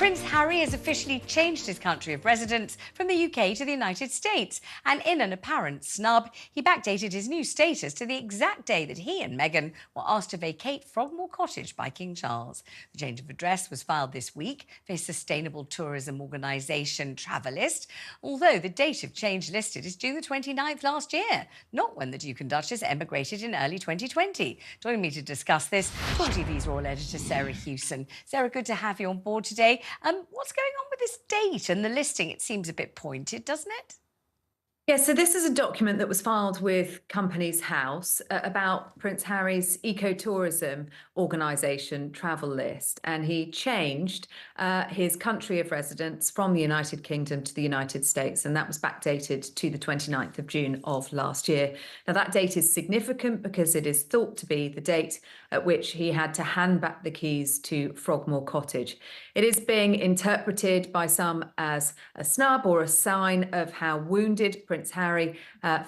Prince Harry has officially changed his country of residence from the UK to the United States. And in an apparent snub, he backdated his new status to the exact day that he and Meghan were asked to vacate Frogmore Cottage by King Charles. The change of address was filed this week for his sustainable tourism organisation Travelist, although the date of change listed is June the 29th last year, not when the Duke and Duchess emigrated in early 2020. Joining me to discuss this, Talk TV's royal editor Sarah Hewson. Sarah, good to have you on board today. What's going on with this date and the listing? It seems a bit pointed, doesn't it? Yeah, so this is a document that was filed with Companies House about Prince Harry's ecotourism organisation Travelist, and he changed his country of residence from the United Kingdom to the United States, and that was backdated to the 29th of June of last year. Now, that date is significant because it is thought to be the date at which he had to hand back the keys to Frogmore Cottage. It is being interpreted by some as a snub or a sign of how wounded Prince Harry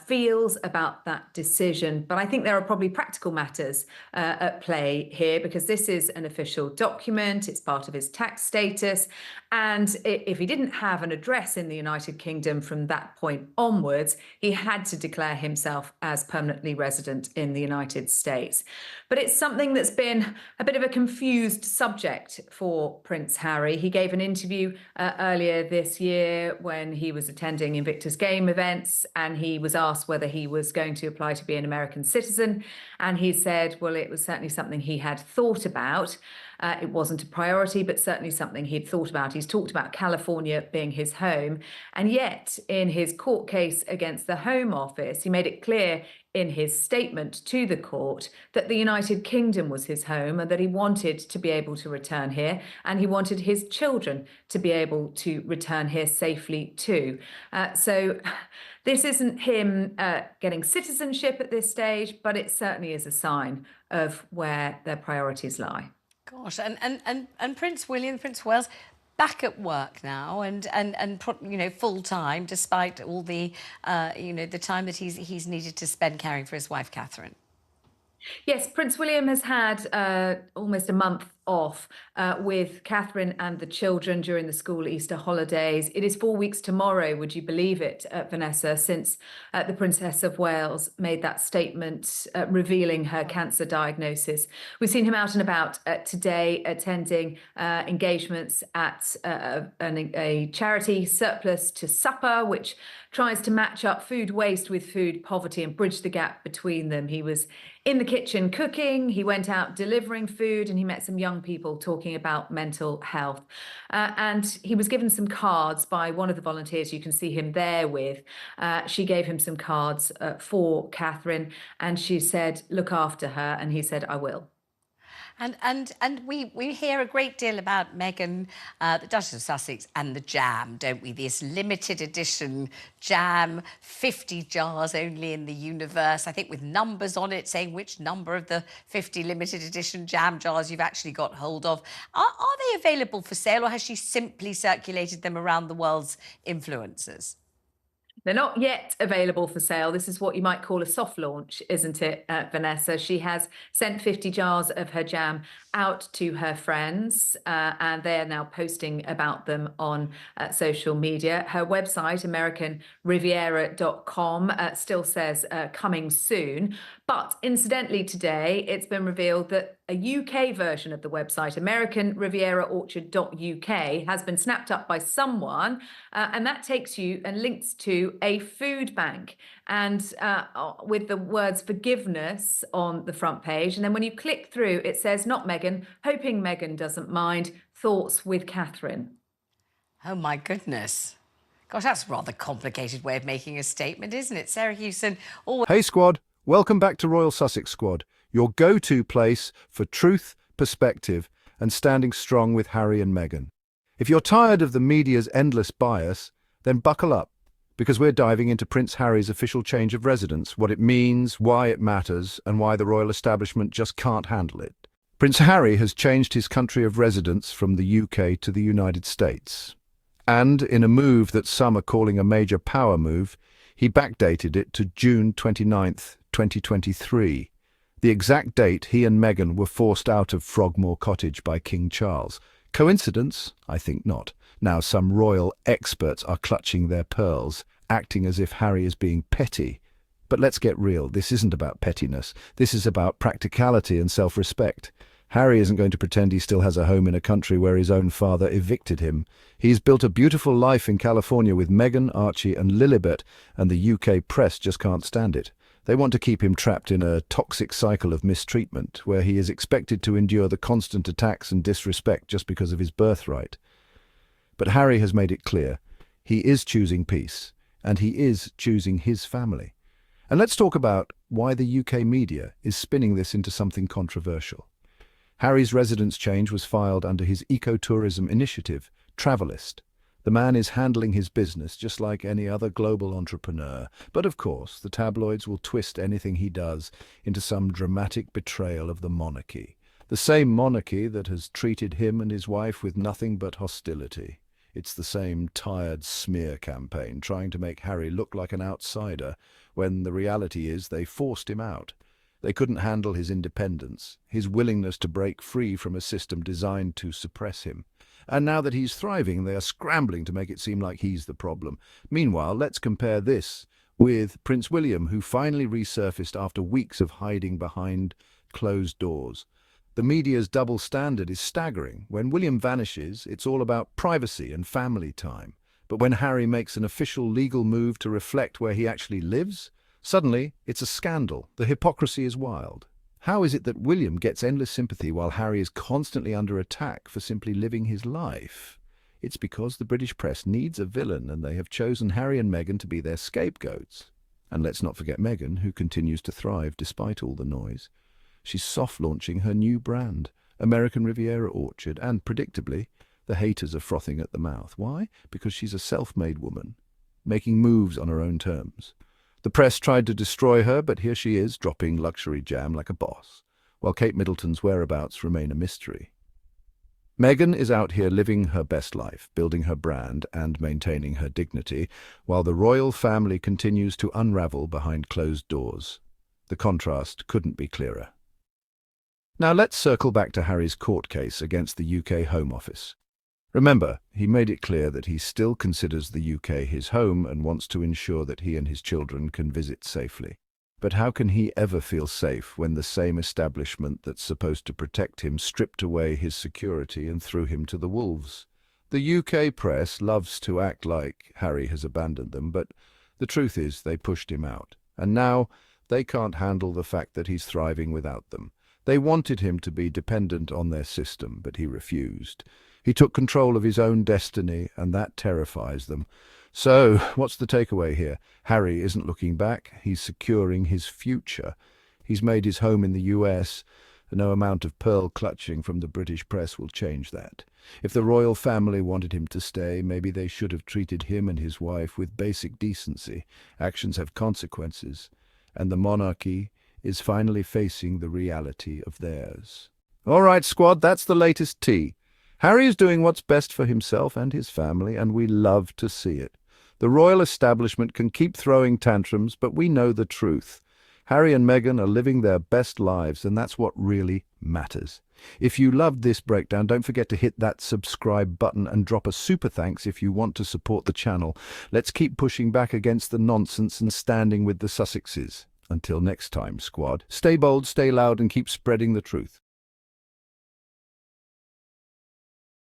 feels about that decision. But I think there are probably practical matters at play here, because this is an official document. It's part of his tax status. And if he didn't have an address in the United Kingdom from that point onwards, he had to declare himself as permanently resident in the United States. But it's something that's been a bit of a confused subject for Prince Harry. He gave an interview earlier this year when he was attending Invictus Game events, and he was asked whether he was going to apply to be an American citizen. And he said, well, it was certainly something he had thought about. It wasn't a priority, but certainly something he'd thought about. He's talked about California being his home. And yet, in his court case against the Home Office, he made it clear in his statement to the court that the United Kingdom was his home and that he wanted to be able to return here, and he wanted his children to be able to return here safely too. So this isn't him getting citizenship at this stage, but it certainly is a sign of where their priorities lie. Gosh, and Prince William, Prince of Wales, back at work now and full time, despite all the the time that he's needed to spend caring for his wife Catherine. Yes, Prince William has had almost a month off with Catherine and the children during the school Easter holidays. It is 4 weeks tomorrow, would you believe it, Vanessa, since the Princess of Wales made that statement revealing her cancer diagnosis. We've seen him out and about today, attending engagements at a charity, Surplus to Supper, which tries to match up food waste with food poverty and bridge the gap between them. He was in the kitchen cooking, he went out delivering food, and he met some young people talking about mental health. And he was given some cards by one of the volunteers you can see him there with. She gave him some cards for Catherine, and she said, look after her. And he said, I will. And we hear a great deal about Meghan, the Duchess of Sussex, and the jam, don't we? This limited edition jam, 50 jars only in the universe, I think with numbers on it saying which number of the 50 limited edition jam jars you've actually got hold of. Are they available for sale, or has she simply circulated them around the world's influencers? They're not yet available for sale. This is what you might call a soft launch, isn't it, Vanessa? She has sent 50 jars of her jam out to her friends, and they are now posting about them on social media. Her website, AmericanRiviera.com, still says coming soon. But incidentally, today, it's been revealed that a UK version of the website, AmericanRivieraOrchard.uk, has been snapped up by someone, and that takes you and links to a food bank, and with the words forgiveness on the front page. And then when you click through, it says, not Meghan, hoping Meghan doesn't mind, thoughts with Catherine. Oh, my goodness. Gosh, that's a rather complicated way of making a statement, isn't it? Sarah Hewson. Hey, squad. Welcome back to Royal Sussex Squad, your go-to place for truth, perspective, and standing strong with Harry and Meghan. If you're tired of the media's endless bias, then buckle up, because we're diving into Prince Harry's official change of residence, what it means, why it matters, and why the royal establishment just can't handle it. Prince Harry has changed his country of residence from the UK to the United States. And in a move that some are calling a major power move, he backdated it to June 29th, 2023, the exact date he and Meghan were forced out of Frogmore Cottage by King Charles. Coincidence? I think not. Now some royal experts are clutching their pearls, acting as if Harry is being petty. But let's get real, this isn't about pettiness. This is about practicality and self-respect. Harry isn't going to pretend he still has a home in a country where his own father evicted him. He's built a beautiful life in California with Meghan, Archie and Lilibet, and the UK press just can't stand it. They want to keep him trapped in a toxic cycle of mistreatment, where he is expected to endure the constant attacks and disrespect just because of his birthright. But Harry has made it clear, he is choosing peace, and he is choosing his family. And let's talk about why the UK media is spinning this into something controversial. Harry's residence change was filed under his ecotourism initiative, Travelist. The man is handling his business just like any other global entrepreneur. But of course, the tabloids will twist anything he does into some dramatic betrayal of the monarchy. The same monarchy that has treated him and his wife with nothing but hostility. It's the same tired smear campaign trying to make Harry look like an outsider, when the reality is they forced him out. They couldn't handle his independence, his willingness to break free from a system designed to suppress him. And now that he's thriving, they are scrambling to make it seem like he's the problem. Meanwhile, let's compare this with Prince William, who finally resurfaced after weeks of hiding behind closed doors. The media's double standard is staggering. When William vanishes, it's all about privacy and family time. But when Harry makes an official legal move to reflect where he actually lives, suddenly it's a scandal. The hypocrisy is wild. How is it that William gets endless sympathy while Harry is constantly under attack for simply living his life? It's because the British press needs a villain, and they have chosen Harry and Meghan to be their scapegoats. And let's not forget Meghan, who continues to thrive despite all the noise. She's soft-launching her new brand, American Riviera Orchard, and predictably, the haters are frothing at the mouth. Why? Because she's a self-made woman, making moves on her own terms. The press tried to destroy her, but here she is, dropping luxury jam like a boss, while Kate Middleton's whereabouts remain a mystery. Meghan is out here living her best life, building her brand and maintaining her dignity, while the royal family continues to unravel behind closed doors. The contrast couldn't be clearer. Now let's circle back to Harry's court case against the UK Home Office. Remember, he made it clear that he still considers the UK his home and wants to ensure that he and his children can visit safely. But how can he ever feel safe when the same establishment that's supposed to protect him stripped away his security and threw him to the wolves? The UK press loves to act like Harry has abandoned them, but the truth is they pushed him out. And now they can't handle the fact that he's thriving without them. They wanted him to be dependent on their system, but he refused. He took control of his own destiny, and that terrifies them. So, what's the takeaway here? Harry isn't looking back, he's securing his future. He's made his home in the US, and no amount of pearl clutching from the British press will change that. If the royal family wanted him to stay, maybe they should have treated him and his wife with basic decency. Actions have consequences, and the monarchy is finally facing the reality of theirs. All right, squad, that's the latest tea. Harry is doing what's best for himself and his family, and we love to see it. The royal establishment can keep throwing tantrums, but we know the truth. Harry and Meghan are living their best lives, and that's what really matters. If you loved this breakdown, don't forget to hit that subscribe button and drop a super thanks if you want to support the channel. Let's keep pushing back against the nonsense and standing with the Sussexes. Until next time, squad, stay bold, stay loud, and keep spreading the truth.